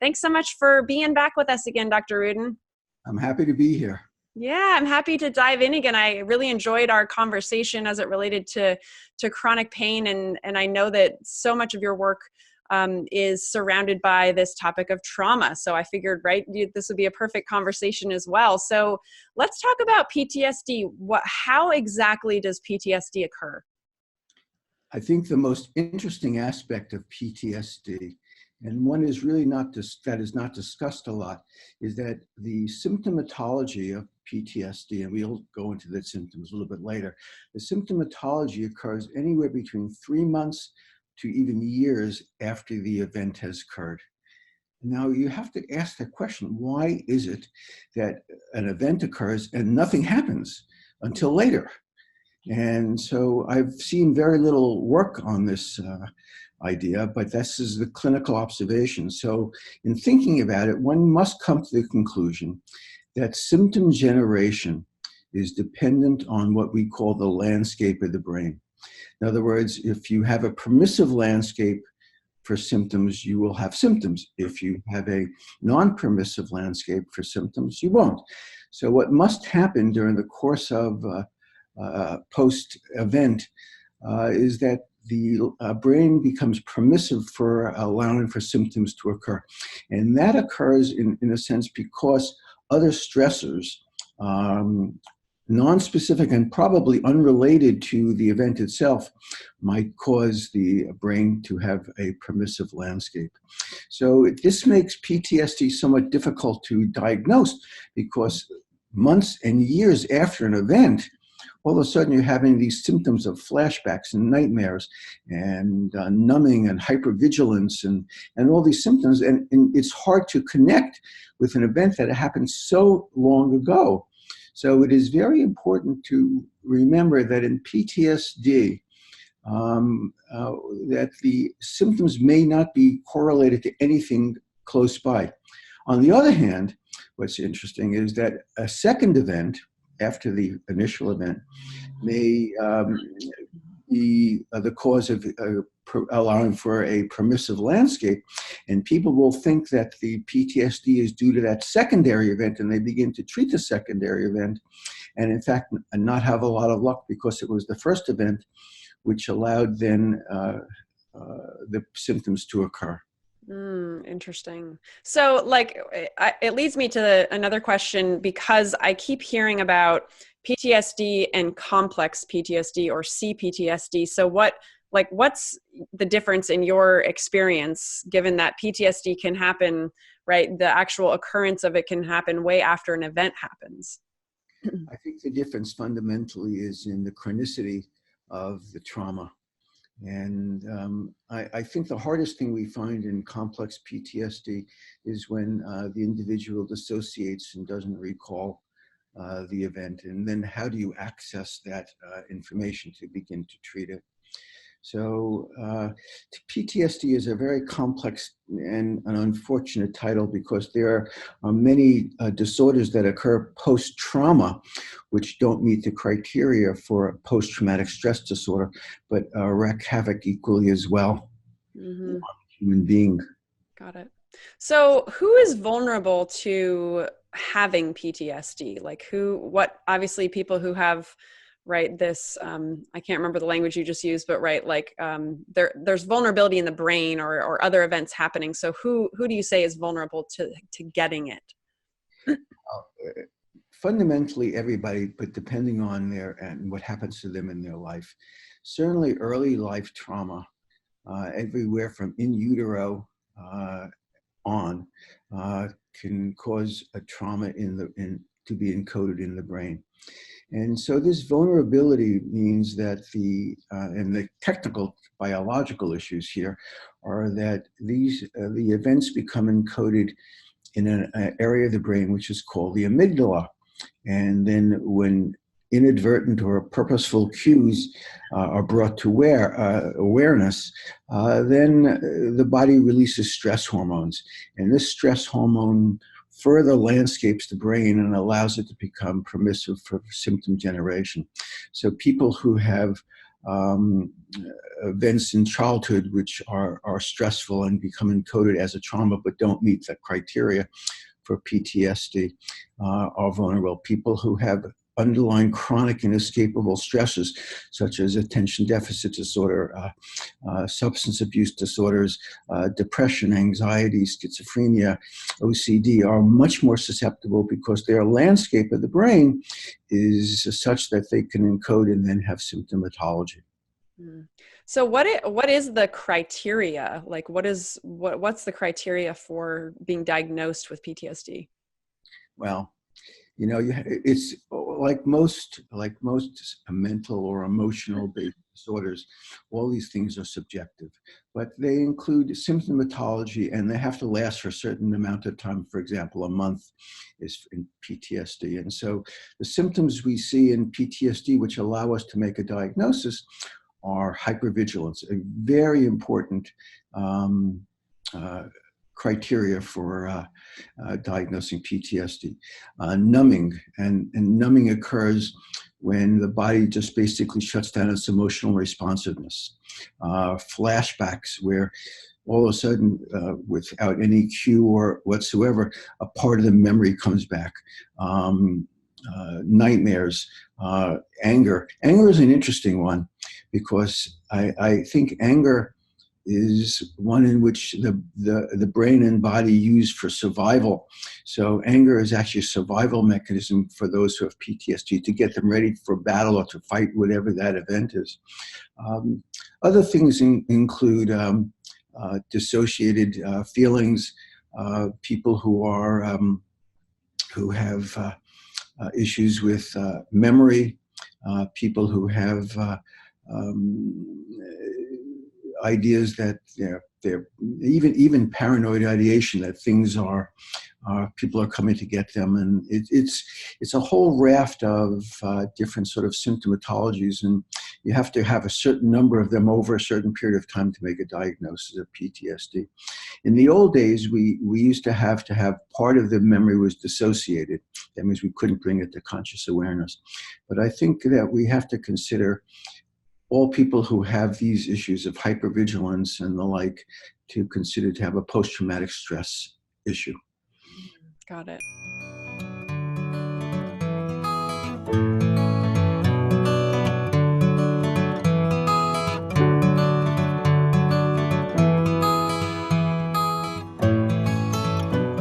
Thanks so much for being back with us again, Dr. Ruden. I'm happy to be here. Yeah, I'm happy to dive in again. I really enjoyed our conversation as it related to chronic pain, and I know that so much of your work is surrounded by this topic of trauma. So I figured, this would be a perfect conversation as well. So let's talk about PTSD. How exactly does PTSD occur? I think the most interesting aspect of PTSD, and one is really that is not discussed a lot, is that the symptomatology of PTSD, and we'll go into the symptoms a little bit later, the symptomatology occurs anywhere between 3 months to even years after the event has occurred. Now you have to ask the question, why is it that an event occurs and nothing happens until later? And so I've seen very little work on this idea, but this is the clinical observation. So in thinking about it, one must come to the conclusion that symptom generation is dependent on what we call the landscape of the brain. In other words, if you have a permissive landscape for symptoms, you will have symptoms. If you have a non-permissive landscape for symptoms, you won't. So what must happen during the course of post-event is that the brain becomes permissive for allowing for symptoms to occur. And that occurs in a sense because other stressors, non-specific and probably unrelated to the event itself, might cause the brain to have a permissive landscape. So this makes PTSD somewhat difficult to diagnose because months and years after an event, all of a sudden you're having these symptoms of flashbacks and nightmares and numbing and hypervigilance and all these symptoms. And it's hard to connect with an event that happened so long ago. So it is very important to remember that in PTSD, that the symptoms may not be correlated to anything close by. On the other hand, what's interesting is that a second event after the initial event may be the cause of allowing for a permissive landscape. And people will think that the PTSD is due to that secondary event, and they begin to treat the secondary event, and in fact, not have a lot of luck because it was the first event which allowed then the symptoms to occur. Interesting. So it leads me to another question, because I keep hearing about PTSD and complex PTSD or CPTSD. So what's the difference in your experience, given that PTSD can happen, right? The actual occurrence of it can happen way after an event happens. I think the difference fundamentally is in the chronicity of the trauma. And I think the hardest thing we find in complex PTSD is when the individual dissociates and doesn't recall the event. And then how do you access that information to begin to treat it? So PTSD is a very complex and an unfortunate title because there are many disorders that occur post-trauma which don't meet the criteria for a post-traumatic stress disorder, but wreak havoc equally as well on the human being. Got it. So who is vulnerable to having PTSD? Obviously people who have this, I can't remember the language you just used, but there's vulnerability in the brain or other events happening. So who do you say is vulnerable to getting it? Fundamentally everybody, but depending on and what happens to them in their life. Certainly early life trauma, everywhere from in utero on, can cause a trauma to be encoded in the brain. And so this vulnerability means that and the technical biological issues here are that the events become encoded in an area of the brain which is called the amygdala. And then when inadvertent or purposeful cues are brought to awareness, then the body releases stress hormones. And this stress hormone further landscapes the brain and allows it to become permissive for symptom generation. So people who have um, events in childhood which are stressful and become encoded as a trauma but don't meet the criteria for PTSD are vulnerable. People who have underlying chronic inescapable stresses, such as attention deficit disorder, substance abuse disorders, depression, anxiety, schizophrenia, OCD, are much more susceptible because their landscape of the brain is such that they can encode and then have symptomatology. Mm. So what is the criteria? Like what's the criteria for being diagnosed with PTSD? Well, you know, it's like most mental or emotional based disorders, all these things are subjective, but they include symptomatology and they have to last for a certain amount of time. For example, a month is in PTSD. And so the symptoms we see in PTSD, which allow us to make a diagnosis, are hypervigilance, a very important criteria for diagnosing PTSD. Numbing, and numbing occurs when the body just basically shuts down its emotional responsiveness. Flashbacks, where all of a sudden, without any cue or whatsoever, a part of the memory comes back. Nightmares, anger. Anger is an interesting one because I think anger is one in which the brain and body use for survival. So anger is actually a survival mechanism for those who have PTSD to get them ready for battle or to fight whatever that event is. Other things include dissociated feelings, people who have issues with memory, people who have ideas that they're even paranoid ideation that things are people are coming to get them, and it's a whole raft of different sort of symptomatologies, and you have to have a certain number of them over a certain period of time to make a diagnosis of PTSD. In the old days, we used to have part of the memory was dissociated. That means we couldn't bring it to conscious awareness. But I think that we have to consider all people who have these issues of hypervigilance and the like to consider to have a post-traumatic stress issue. Got it.